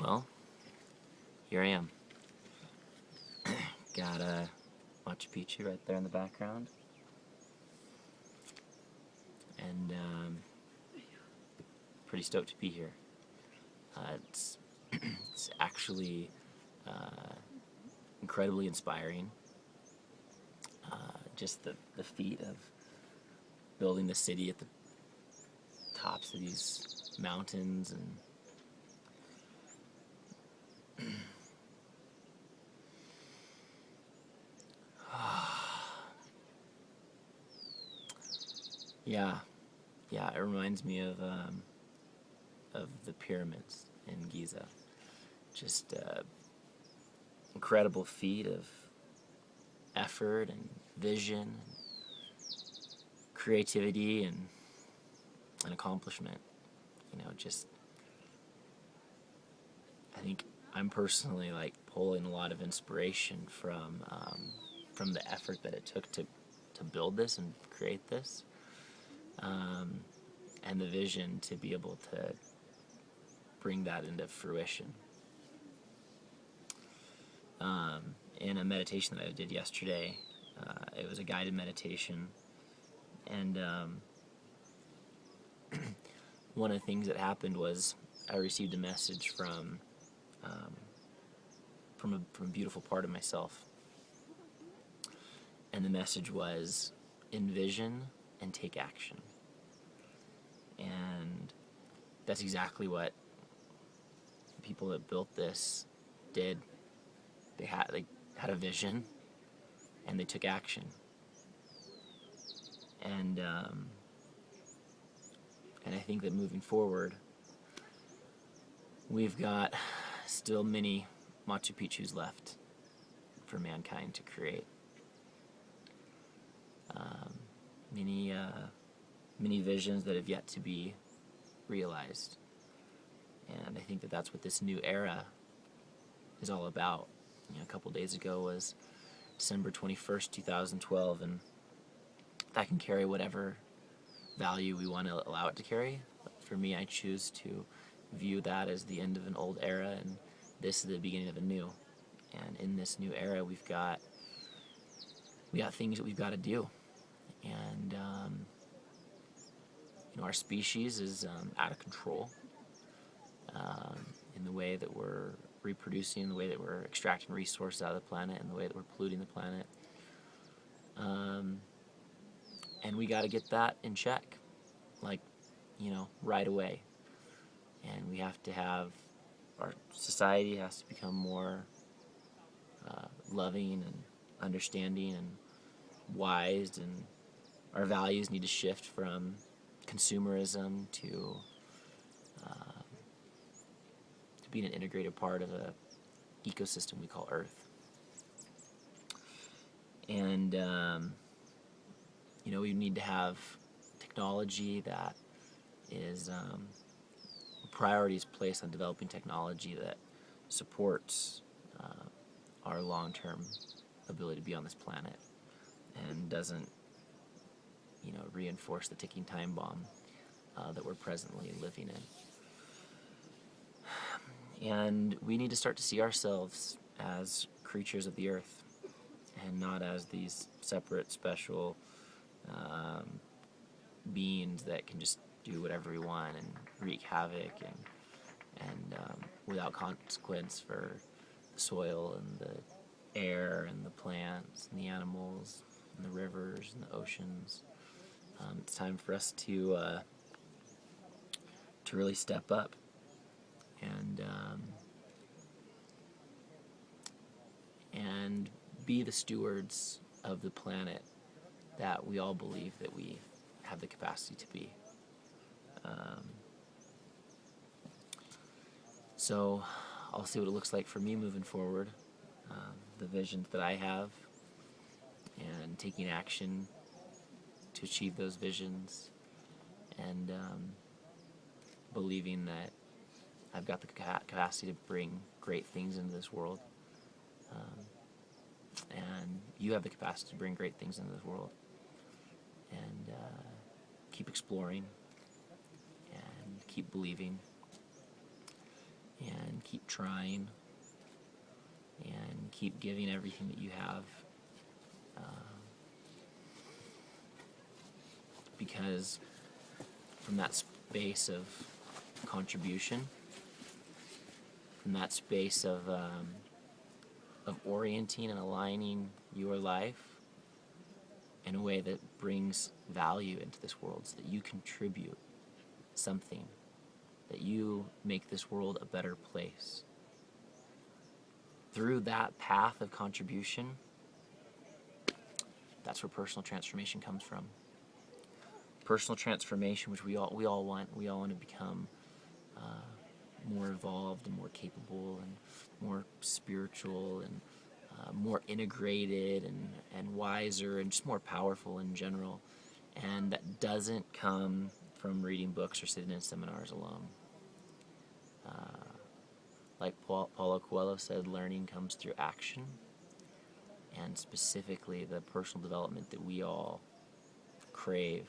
Well, here I am. Got Machu Picchu right there in the background. And pretty stoked to be here. It's it's actually incredibly inspiring. Just the feat of building the city at the tops of these mountains and yeah, it reminds me of the pyramids in Giza. Just incredible feat of effort and vision, and creativity and accomplishment. Just I think I'm personally like pulling a lot of inspiration from the effort that it took to build this and create this, and the vision to be able to bring that into fruition. In a meditation that I did yesterday, it was a guided meditation, and one of the things that happened was I received a message from a beautiful part of myself, and the message was envision and take action. And that's exactly what the people that built this did. They had a vision, and they took action. And I think that moving forward, we've got still many Machu Picchus left for mankind to create. Many visions that have yet to be realized. And I think that that's what this new era is all about. A couple days ago was December 21st, 2012, and that can carry whatever value we want to allow it to carry. But for me, I choose to view that as the end of an old era, and this is the beginning of a new. And in this new era, we got things that we've got to do. And our species is out of control in the way that we're reproducing, the way that we're extracting resources out of the planet, and the way that we're polluting the planet. And we got to get that in check, right away. And we have to have, our society has to become more loving and understanding and wise, and our values need to shift from consumerism to being an integrated part of a ecosystem we call Earth. And we need to have technology that is priorities placed on developing technology that supports our long-term ability to be on this planet and doesn't reinforce the ticking time bomb that we're presently living in. And we need to start to see ourselves as creatures of the earth and not as these separate, special beings that can just do whatever we want and wreak havoc and without consequence for the soil and the air and the plants and the animals and the rivers and the oceans. It's time for us to really step up and be the stewards of the planet that we all believe that we have the capacity to be. So I'll see what it looks like for me moving forward, the visions that I have, and taking action to achieve those visions, and believing that I've got the capacity to bring great things into this world, and you have the capacity to bring great things into this world, and keep exploring, and keep believing, and keep trying and keep giving everything that you have, because from that space of contribution, from that space of orienting and aligning your life in a way that brings value into this world, so that you contribute something, that you make this world a better place. Through that path of contribution, that's where personal transformation comes from. Personal transformation, which we all want. We all want to become more evolved and more capable and more spiritual and more integrated and wiser and just more powerful in general. And that doesn't come from reading books or sitting in seminars alone. Like Paulo Coelho said, learning comes through action, and specifically the personal development that we all crave,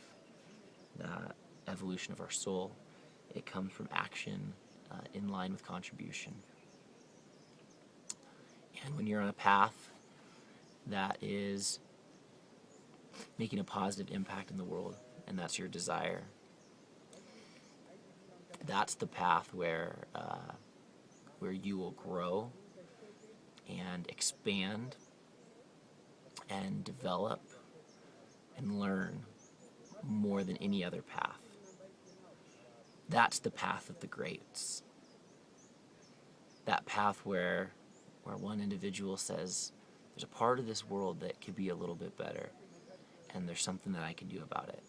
that evolution of our soul, it comes from action in line with contribution. And when you're on a path that is making a positive impact in the world, and that's your desire, that's the path where you will grow and expand and develop and learn more than any other path. That's the path of the greats. That path where one individual says, there's a part of this world that could be a little bit better, and there's something that I can do about it.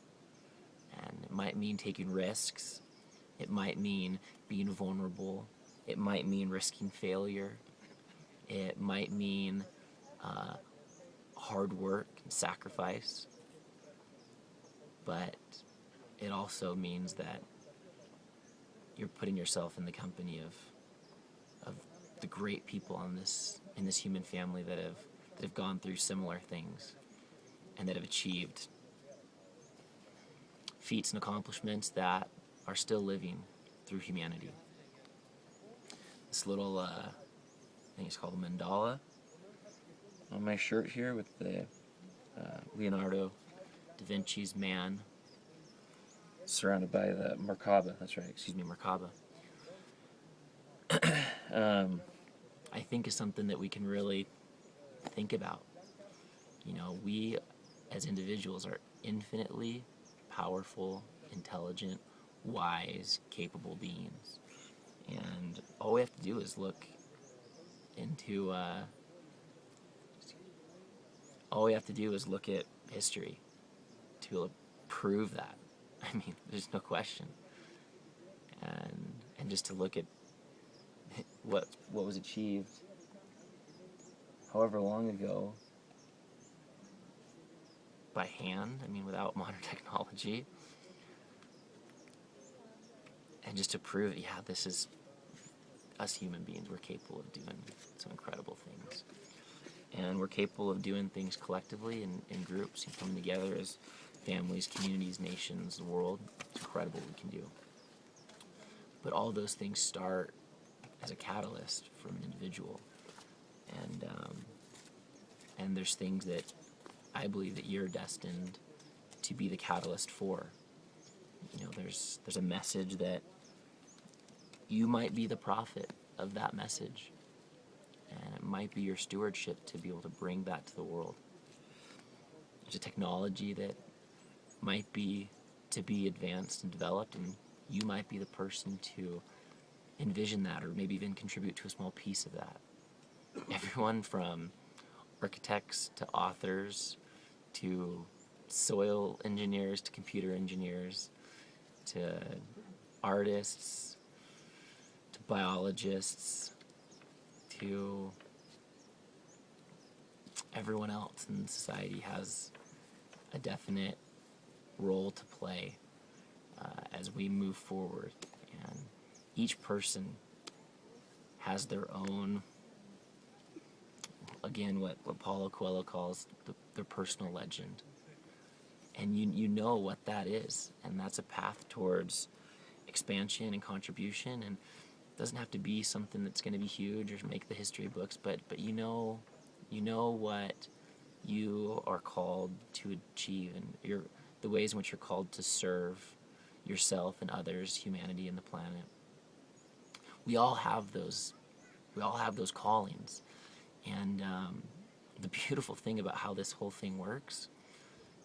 And it might mean taking risks. It might mean being vulnerable. It might mean risking failure. It might mean hard work and sacrifice. But it also means that you're putting yourself in the company of the great people in this human family that have gone through similar things and that have achieved feats and accomplishments that are still living through humanity. This little, I think it's called a mandala on my shirt here with the Leonardo da Vinci's man surrounded by the Merkaba. That's right, Merkaba. I think is something that we can really think about. You know, we as individuals are infinitely powerful, intelligent, wise, capable beings. And all we have to do is look into at history to be able to prove that. I mean, there's no question. And just to look at what was achieved however long ago by hand, I mean, without modern technology, and just to prove, yeah, this is us human beings, we're capable of doing some incredible things. And we're capable of doing things collectively in groups and coming together as families, communities, nations, the world. It's incredible what we can do. But all those things start as a catalyst from an individual. And there's things that I believe that you're destined to be the catalyst for. You know, there's a message that you might be the prophet of that message. And it might be your stewardship to be able to bring that to the world. There's a technology that might be to be advanced and developed, and you might be the person to envision that or maybe even contribute to a small piece of that. Everyone from architects to authors to soil engineers to computer engineers to artists to biologists to everyone else in society has a definite role to play as we move forward. And each person has their own, again, what Paulo Coelho calls their personal legend. And you know what that is. And that's a path towards expansion and contribution. doesn't have to be something that's going to be huge or make the history books, but you know what you are called to achieve, and the ways in which you're called to serve yourself and others, humanity and the planet. We all have those. We all have those callings, and the beautiful thing about how this whole thing works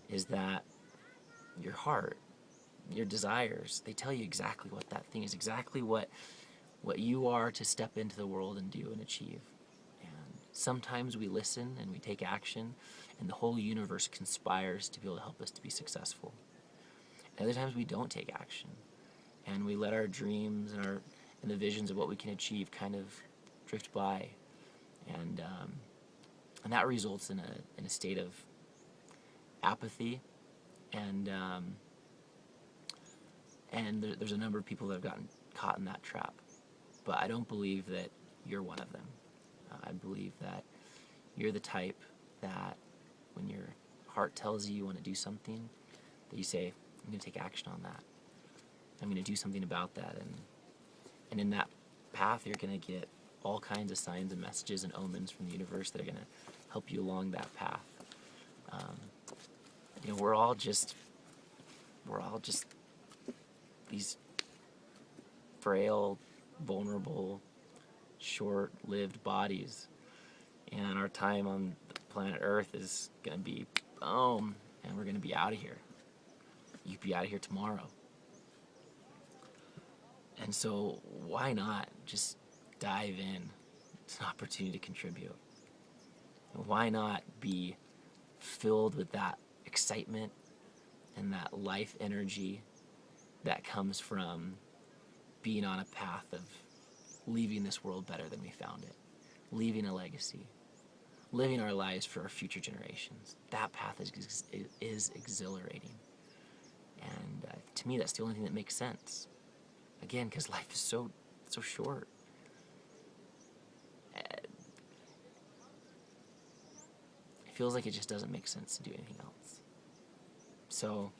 is that your heart, your desires, they tell you exactly what that thing is, exactly what you are to step into the world and do and achieve. And sometimes we listen and we take action, and the whole universe conspires to be able to help us to be successful. And other times we don't take action, and we let our dreams and the visions of what we can achieve kind of drift by, and that results in a state of apathy, and there's a number of people that have gotten caught in that trap. But I don't believe that you're one of them. I believe that you're the type that when your heart tells you want to do something, that you say, I'm going to take action on that. I'm going to do something about that. And in that path, you're going to get all kinds of signs and messages and omens from the universe that are going to help you along that path. We're all just these frail, vulnerable, short-lived bodies, and our time on planet Earth is going to be boom, and we're going to be out of here. You could be out of here tomorrow. And so why not just dive in? It's an opportunity to contribute. Why not be filled with that excitement and that life energy that comes from being on a path of leaving this world better than we found it, leaving a legacy, living our lives for our future generations. That path is exhilarating. And to me, that's the only thing that makes sense. Again, because life is so short. It feels like it just doesn't make sense to do anything else. So,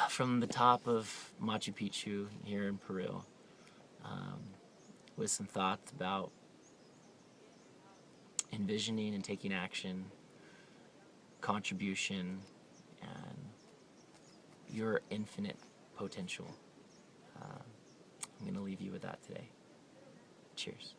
from the top of Machu Picchu here in Peru, with some thoughts about envisioning and taking action, contribution, and your infinite potential. I'm going to leave you with that today. Cheers.